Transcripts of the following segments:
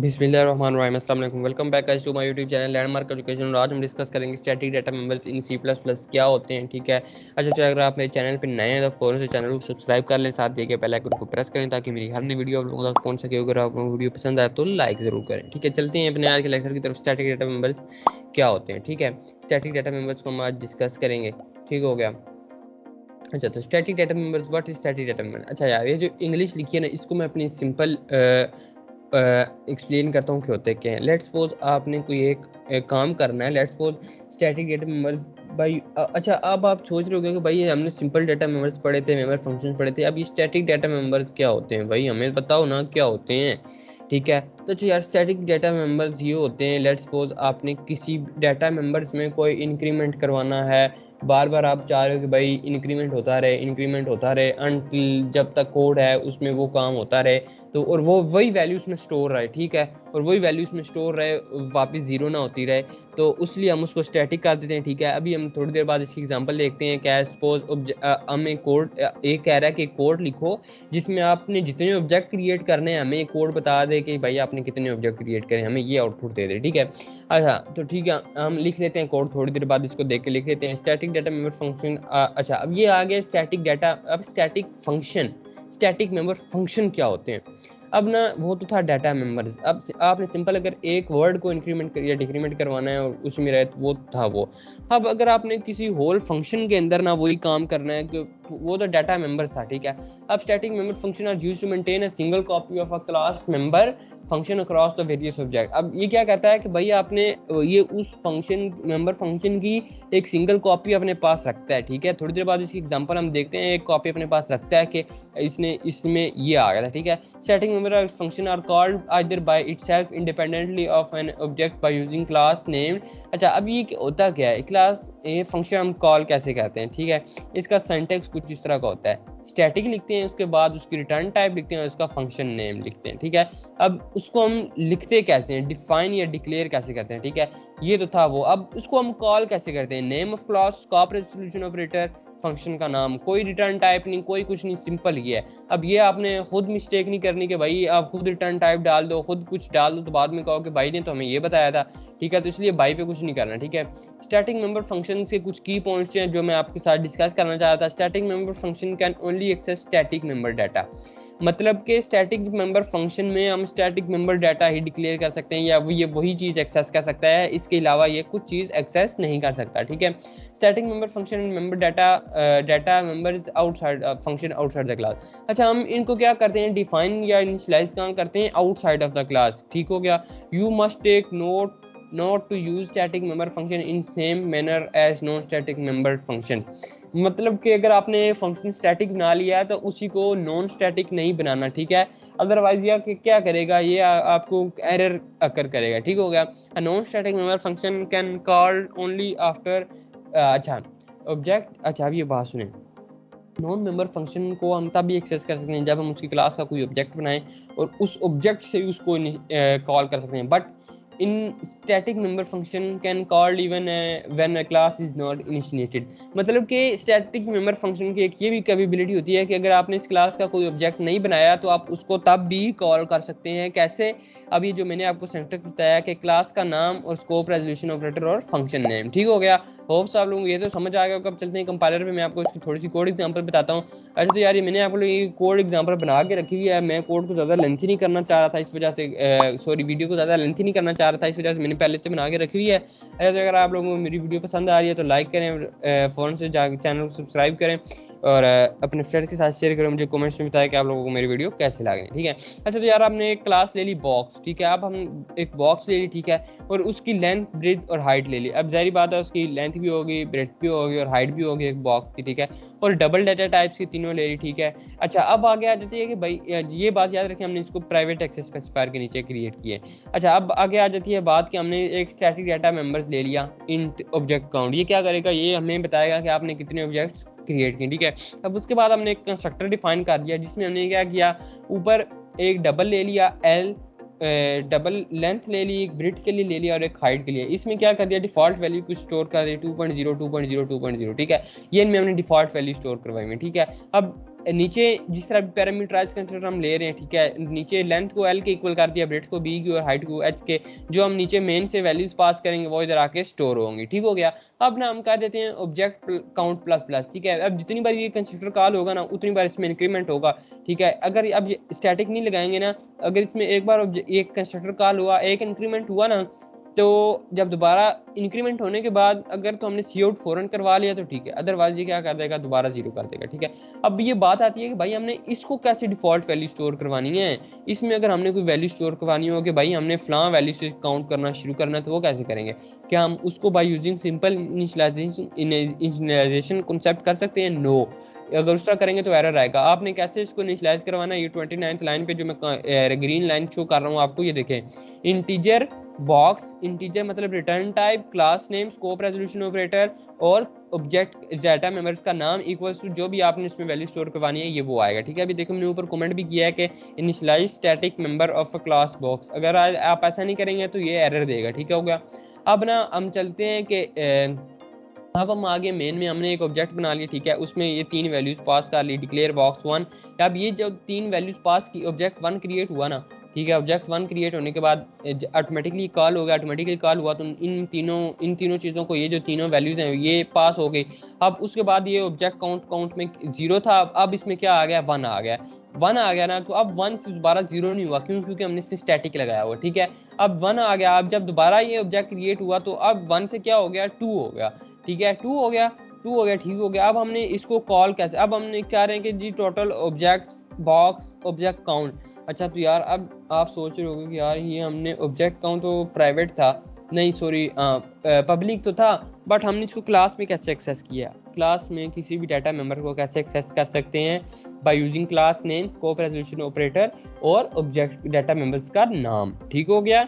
बिस्मिल्लाहिर्रहमानिर्रहीम, अस्सलाम वालेकुम। Welcome back guys to my YouTube channel Landmark Education. और आज हम डिस्कस करेंगे static data members in C plus plus क्या होते हैं। ठीक है, अच्छा तो अगर आप मेरे चैनल पर नए हैं तो फ़ौरन से चैनल को सब्सक्राइब कर लें, साथ दिए गए बेल आइकन को प्रेस करें ताकि मेरी हर नई वीडियो आप लोगों तक पहुंच सके। अगर आपको वीडियो पसंद आए तो लाइक ज़रूर करें। ठीक है, चलते हैं अपने आज के लेक्चर की तरफ। स्टैटिक डाटा मेंबर्स क्या होते हैं। ठीक है, स्टैटिक डाटा मेंबर्स को हम आज डिस्कस करेंगे। ठीक हो गया। अच्छा तो static data members, what is static data member. अच्छा यार, ये जो इंग्लिश लिखी है ना, इसको मैं अपनी सिंपल एक्सप्लेन करता हूँ कि होते क्या है। लेट्स सपोज आपने कोई एक काम करना है। Let's suppose static data members भाई अच्छा, अब आप सोच रहे होगे कि भाई हमने सिंपल डाटा मेंबर्स पढ़े थे, मेंबर फंक्शन पढ़े थे, अब ये स्टैटिक डाटा मेंबर्स क्या होते हैं भाई, हमें बताओ ना क्या होते हैं। ठीक है, तो यार स्टैटिक डाटा मेंबर्स ये होते हैं। लेट्स सपोज आपने किसी डाटा मेंबर्स में कोई इंक्रीमेंट करवाना है, बार बार आप चाह रहे हो कि भाई इंक्रीमेंट होता रहे अनटिल जब तक कोड है उसमें वो काम होता रहे, तो और वो वही वैल्यूज में स्टोर रहे। ठीक है, और वही वैल्यूज में स्टोर रहे, वापस जीरो ना होती रहे, तो उसलिए हम उसको स्टैटिक कर देते हैं। ठीक है, अभी हम थोड़ी देर बाद इसकी एग्जांपल देखते हैं। क्या सपोज हमें कोड एक कह रहा है कि कोड लिखो जिसमें आपने जितने ऑब्जेक्ट क्रिएट करने हैं, हमें कोड बता दे कि भाई आपने कितने ऑब्जेक्ट क्रिएट करे, हमें ये आउटपुट दे दे। ठीक है, अच्छा तो ठीक है, हम लिख लेते हैं कोड, थोड़ी देर बाद इसको देख के लिख लेते हैं। Static data member function. अच्छा, अब ये आ गया स्टैटिक डाटा। अब static function, static member function क्या होते हैं। अब ना वो तो था डाटा मेंबर्स। अब आपने सिंपल अगर एक वर्ड को इंक्रीमेंट या डिक्रीमेंट करवाना है और उसमें रहे तो वो था वो। अब अगर आपने किसी होल फंक्शन के अंदर ना वही काम करना है कि वो तो डाटा मेंबर्स था। ठीक है, अब static member function are used to maintain a single copy of a class member function across the various object. अब ये क्या कहता है कि भाई आपने ये उस फंक्शन मेंबर फंक्शन की एक सिंगल कॉपी अपने पास रखता है। ठीक है, थोड़ी देर बाद इसकी एग्जांपल हम देखते हैं। एक कॉपी अपने पास रखता है कि इसमें ये आ गया था। ठीक है, static member function are called either by itself independently of an object by using class name. अच्छा, अब ये होता क्या है, क्लास ये फंक्शन हम कॉल कैसे कहते हैं। ठीक है, इसका सिंटैक्स कुछ इस तरह का होता है। स्टैटिक लिखते हैं, उसके बाद उसकी रिटर्न टाइप लिखते हैं और उसका फंक्शन नेम लिखते हैं। ठीक है, अब उसको हम लिखते कैसे हैं, डिफाइन या डिक्लेयर कैसे करते हैं। ठीक है, ये तो था वो। अब उसको हम कॉल कैसे करते हैं, name of class, scope resolution operator, function का नाम, कोई रिटर्न टाइप नहीं, कोई कुछ नहीं, सिंपल ये है। अब ये आपने खुद मिस्टेक नहीं करनी कि भाई आप खुद रिटर्न टाइप डाल दो, खुद कुछ डाल दो तो बाद में कहो कि भाई ने तो हमें ये बताया था। ठीक है, तो इसलिए भाई पे कुछ नहीं करना। ठीक है, स्टैटिक मेंबर फंक्शन के कुछ की पॉइंट्स हैं जो मैं आपके साथ डिस्कस करना चाह रहा था। Static member function can only access static member data. मतलब कि स्टैटिक मेंबर फंक्शन में हम स्टैटिक मेंबर डाटा ही डिक्लेयर कर सकते हैं या ये वही चीज़ एक्सेस कर सकता है, इसके अलावा ये कुछ चीज़ एक्सेस नहीं कर सकता। ठीक है, static member function member data members outside function outside the class. अच्छा, हम इनको क्या करते हैं, डिफाइन या इनिशियलाइज कहाँ करते हैं, आउटसाइड ऑफ द क्लास। ठीक हो गया। You must take note not to use static member function in same manner as non static member function। मतलब कि अगर आपने फंक्शन स्टैटिक बना लिया है तो उसी को नॉन स्टैटिक नहीं बनाना। ठीक है, अदरवाइज ये क्या करेगा, ये आपको एरर अकर करेगा। ठीक हो गया। Non static member function can called only after अच्छा ऑब्जेक्ट। अच्छा, अब ये बात सुने, नॉन मेंबर फंक्शन को हम तब भी एक्सेस कर सकते हैं जब हम उसकी क्लास का कोई ऑब्जेक्ट बनाएं और उस ऑब्जेक्ट से उसको कॉल कर सकते हैं। But in static member function can called even when a class is not initiated. मतलब कि स्टैटिक मेंबर फंक्शन की एक ये भी कैपेबिलिटी होती है कि अगर आपने इस क्लास का कोई ऑब्जेक्ट नहीं बनाया तो आप उसको तब भी कॉल कर सकते हैं। कैसे, अभी जो मैंने आपको सिंटैक्स बताया कि क्लास का नाम और स्कोप रेजोल्यूशन ऑपरेटर और फंक्शन नेम। ठीक हो गया, होप्स आप लोगों को ये तो समझ आ गया। कब चलते हैं कंपाइलर पे, मैं आपको इसकी थोड़ी सी कोड एग्जांपल बताता हूँ। अच्छा तो यार, ये मैंने आप लोग ये कोड एग्जांपल बना के रखी हुई है, मैं कोड को ज़्यादा लेंथी नहीं करना चाह रहा था इस वजह से, सॉरी वीडियो को ज़्यादा लेंथी नहीं करना चाह रहा था इस वजह से मैंने पहले से बना के रखी हुई है। अच्छा तो अगर आप लोगों को मेरी वीडियो पसंद आ रही है तो लाइक करें, फ़ौरन से जाकर चैनल को सब्सक्राइब करें और अपने फ्रेंड्स के साथ शेयर करें। मुझे कमेंट्स में बताएं कि आप लोगों को मेरी वीडियो कैसे लगे। ठीक है, अच्छा तो यार आपने एक क्लास ले ली बॉक्स। ठीक है, अब हम एक बॉक्स ले ली। ठीक है, और उसकी लेंथ, ब्रेथ और हाइट ले ली। अब जाहिर बात है उसकी लेंथ भी होगी, ब्रेथ भी होगी और हाइट भी होगी एक बॉक्स की। ठीक है, और डबल डाटा टाइप्स की तीनों ले ली। ठीक है, अच्छा अब आगे आ जाती है कि भाई ये बात याद रखें, हमने इसको प्राइवेट एक्सेस स्पेसिफायर के नीचे क्रिएट किए। अच्छा, अब आगे आ जाती है बात कि हमने एक स्टैटिक डाटा मेंबर्स ले लिया, इंट ऑब्जेक्ट काउंट। ये क्या करेगा, ये हमें बताएगा कि आपने कितने ऑब्जेक्ट्स क्रिएट किए। ठीक है, अब उसके बाद हमने एक कंस्ट्रक्टर डिफाइन कर दिया जिसमें हमने क्या किया, ऊपर एक डबल ले लिया एल, डबल लेंथ ले ली, एक ब्रेथ के लिए ले लिया और एक हाइट के लिए। इसमें क्या कर दिया, डिफॉल्ट वैल्यू कुछ स्टोर कर दी 2.0 2.0 2.0। ठीक है, ये इनमें हमने डिफॉल्ट वैल्यू स्टोर करवाई में। ठीक है, अब नीचे जिस तरह पैरामीटराइज कंस्ट्रक्टर हम ले रहे हैं, ठीक है, नीचे लेंथ को एल के इक्वल कर दिया, ब्रेथ को बी की और हाइट को एच के, जो हम नीचे मेन से वैल्यूज पास करेंगे वो इधर आके स्टोर होंगी। ठीक हो गया। अब ना हम कर देते हैं ऑब्जेक्ट काउंट प्लस प्लस, ठीक है। अब जितनी बार ये कंस्ट्रक्टर कॉल होगा ना उतनी बार इसमें इंक्रीमेंट होगा, ठीक है। अगर अब स्टैटिक नहीं लगाएंगे ना, अगर इसमें एक बार एक कंस्ट्रक्टर कॉल हुआ, एक इंक्रीमेंट हुआ ना, तो जब दोबारा इंक्रीमेंट होने के बाद अगर तो हमने सी आउट फौरन करवा लिया तो ठीक है, अदरवाइज ये क्या कर देगा, दोबारा जीरो कर देगा, ठीक है। अब ये बात आती है कि भाई हमने इसको कैसे डिफॉल्ट वैल्यू स्टोर करवानी है। इसमें अगर हमने कोई वैल्यू स्टोर करवानी हो कि भाई हमने फलां वैल्यू से काउंट करना शुरू करना है, तो वो कैसे करेंगे? क्या हम उसको by using simple initialization concept कर सकते हैं? नो। अगर उस तरह करेंगे तो एरर आएगा। आपने कैसे इसको इनिशियलाइज करवाना है, ये 29th लाइन पे जो मैं ग्रीन लाइन शो कर रहा हूँ आपको, ये देखें, इंटीजर बॉक्स, इंटीजर मतलब return type, class name, scope resolution operator और ऑब्जेक्ट डाटा मेंबर्स का नाम इक्वल्स टू जो भी आपने इसमें वैल्यू स्टोर करवानी है, ये वो आएगा, ठीक है। अभी देखो मैंने ऊपर कमेंट भी किया है कि initialize static member of a class box, अगर आप ऐसा नहीं करेंगे तो ये एरर देगा, ठीक है, हो गया। अब ना हम चलते हैं कि अब हम आगे मेन में हमने एक ऑब्जेक्ट बना लिया, ठीक है, उसमें ये 3 वैल्यूज पास कर ली, डिक्लेयर बॉक्स 1। अब ये जब 3 वैल्यूज पास की, ऑब्जेक्ट 1 क्रिएट हुआ ना, ठीक है, ऑब्जेक्ट 1 क्रिएट होने के बाद ऑटोमेटिकली कॉल हो गया, ऑटोमेटिकली कॉल हुआ तो इन तीनों चीज़ों को, ये जो तीनों वैल्यूज हैं ये पास हो गई। अब उसके बाद ये ऑब्जेक्ट काउंट में 0 था, अब इसमें क्या आ गया, 1 आ गया। 1 आ गया ना, तो अब 1 से दोबारा 0 नहीं हुआ, क्यों? क्योंकि हमने इसमें स्टैटिक लगाया हुआ, ठीक है। अब 1 आ गया, अब जब दोबारा ये ऑब्जेक्ट क्रिएट हुआ तो अब 1 से क्या हो गया, 2 हो गया, ठीक है, 2 हो गया, 2 हो गया, ठीक हो गया। अब हमने इसको कॉल कैसे, अब हमने क्या रहे हैं कि जी total objects box object count. अच्छा तो यार अब आप सोच रहे होगे कि यार ये हमने ऑब्जेक्ट काउंट तो प्राइवेट था, नहीं सॉरी पब्लिक तो था, बट हमने इसको क्लास में कैसे एक्सेस किया? क्लास में किसी भी डाटा मेंबर को कैसे एक्सेस कर सकते हैं? Bye using class name, scope resolution operator और ऑब्जेक्ट डाटा मेंबर्स का नाम, ठीक हो गया।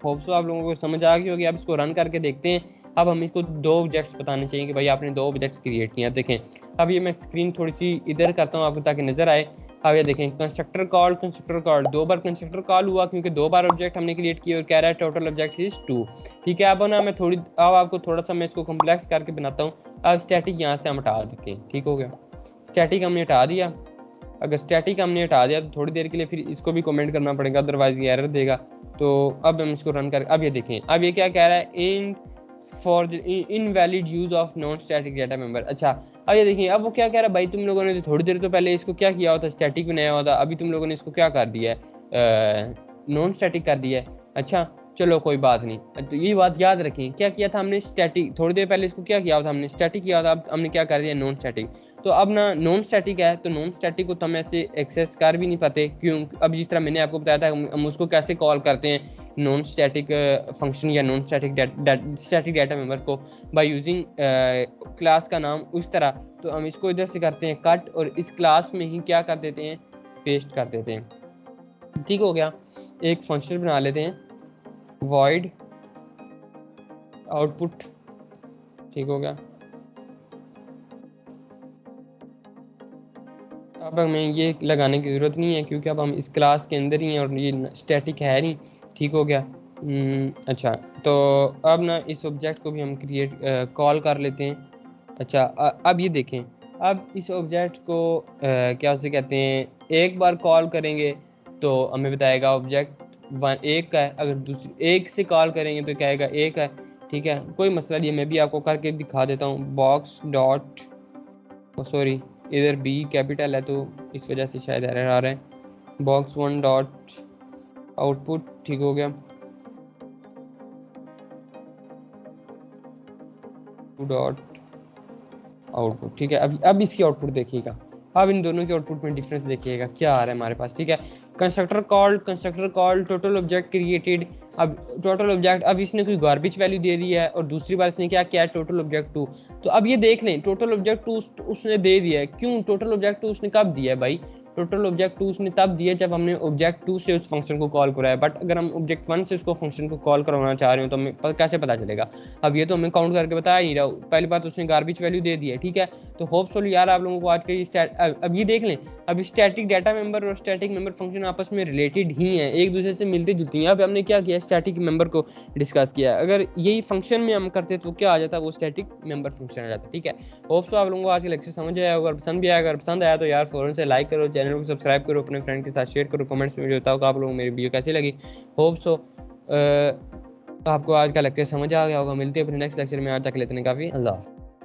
होप सो आप लोगों को समझ आ गई होगी। अब इसको रन करके देखते हैं। अब हम इसको 2 ऑब्जेक्ट्स बताने चाहिए कि भाई आपने 2 ऑब्जेक्ट्स क्रिएट किए हैं। देखें, अब ये मैं स्क्रीन थोड़ी सी इधर करता हूँ आपको ताकि नजर आए। अब ये देखें, कंस्ट्रक्टर कॉल 2 बार कंस्ट्रक्टर कॉल हुआ क्योंकि 2 बार ऑब्जेक्ट हमने क्रिएट किए और कह रहा है टोटल ऑब्जेक्ट इज 2, ठीक है। अब ना मैं अब आपको थोड़ा सा मैं इसको कॉम्प्लेक्स करके बनाता हूँ। अब स्टैटिक यहाँ से हम हटा देते हैं, ठीक हो गया। स्टैटिक हमने हटा दिया। अगर स्टैटिक हमने हटा दिया तो थोड़ी देर के लिए फिर इसको भी कमेंट करना पड़ेगा, अदरवाइज ये एरर देगा। तो अब हम इसको रन कर, अब ये देखें, अब ये क्या कह रहा है, in for invalid use of non static data member. अच्छा अब ये देखिए, अब वो क्या कह रहा है, भाई तुम लोगों ने तो थोड़ी देर तो पहले इसको क्या किया होता, स्टैटिक बनाया होता, अभी तुम लोगों ने इसको क्या कर दिया है, नॉन स्टैटिक कर दिया है। अच्छा चलो कोई बात नहीं, तो ये बात याद रखें, क्या किया था हमने, स्टैटिक, थोड़ी देर पहले इसको क्या किया था हमने, स्टैटिक किया था, अब हमने क्या कर दिया, नॉन स्टैटिक। तो अब ना नॉन स्टैटिक है तो नॉन स्टैटिक को तो हम ऐसे एक्सेस कर भी नहीं पाते, क्यों? अब जिस तरह मैंने आपको बताया था हम उसको कैसे कॉल करते हैं, नॉन स्टैटिक फंक्शन या non static static data member को बाय यूजिंग क्लास का नाम उस तरह। तो हम इसको इधर से करते हैं कट और इस क्लास में ही क्या कर देते हैं, पेस्ट कर देते हैं, ठीक हो गया। एक फंक्शन बना लेते हैं, void आउटपुट, ठीक हो गया। अब हमें ये लगाने की ज़रूरत नहीं है क्योंकि अब हम इस क्लास के अंदर ही हैं और ये स्टैटिक है नहीं, ठीक हो गया। अच्छा तो अब ना इस ऑब्जेक्ट को भी हम कॉल कर लेते हैं। अच्छा अब ये देखें, अब इस ऑब्जेक्ट को क्या उसे कहते हैं, एक बार कॉल करेंगे तो हमें बताएगा ऑब्जेक्ट 1 1 का है, अगर दूसरी एक से कॉल करेंगे तो कहेगा 1 है, ठीक है, कोई मसला नहीं है। मैं भी आपको करके दिखा देता हूँ, बॉक्स डॉट, सॉरी इधर बी कैपिटल है तो इस वजह से शायद एरर आ रहा है, बॉक्स 1 डॉट आउटपुट, ठीक हो गया, डॉट आउटपुट, ठीक है। अब इसकी आउटपुट देखिएगा, अब इन दोनों के आउटपुट में डिफरेंस देखिएगा क्या आ रहा है हमारे पास, ठीक है। Constructor called total object created, अब टोटल ऑब्जेक्ट, अब इसने कोई गार्बेज वैल्यू दे दी है और दूसरी बार इसने क्या किया, टोटल ऑब्जेक्ट 2। तो अब ये देख लें, टोटल ऑब्जेक्ट 2 उसने दे दिया है, क्यों? टोटल ऑब्जेक्ट 2 उसने कब दिया है भाई, टोटल ऑब्जेक्ट 2 उसने तब दिया जब हमने ऑब्जेक्ट 2 से उस फंक्शन को कॉल कराया, बट अगर हम ऑब्जेक्ट 1 से उसको फंक्शन को कॉल करवाना चाह रहे हो तो हमें कैसे पता चलेगा? अब ये तो हमें काउंट करके बताया ही रहा, पहली बात उसने गार्बेज वैल्यू दे दी है, ठीक है। तो होप सो यार आप लोगों को आज के अब ये देख लें, अब स्टैटिक डाटा मेंबर और स्टैटिक मेंबर फंक्शन आपस में रिलेटेड ही हैं, एक दूसरे से मिलती जुलती हैं। अब हमने क्या किया, स्टैटिक मेंबर को डिस्कस किया, अगर यही फंक्शन में हम करते तो क्या आ जाता, वो स्टैटिक मेंबर फंक्शन आ जाता। ठीक है, होप सो आप लोगों को आज का लेक्चर समझ आया, अगर पसंद भी आया, अगर पसंद आया तो यार फ़ौरन से लाइक करो, चैनल को सब्सक्राइब करो, अपने फ्रेंड के साथ शेयर करो, कमेंट्स में जो होता होगा आप लोगों को मेरी वीडियो कैसी लगी। होप सो आपको आज का लेक्चर समझ आ गया होगा। मिलते हैं अपने नेक्स्ट लेक्चर में, आज तक लेते हैं काफ़ी, अल्लाह।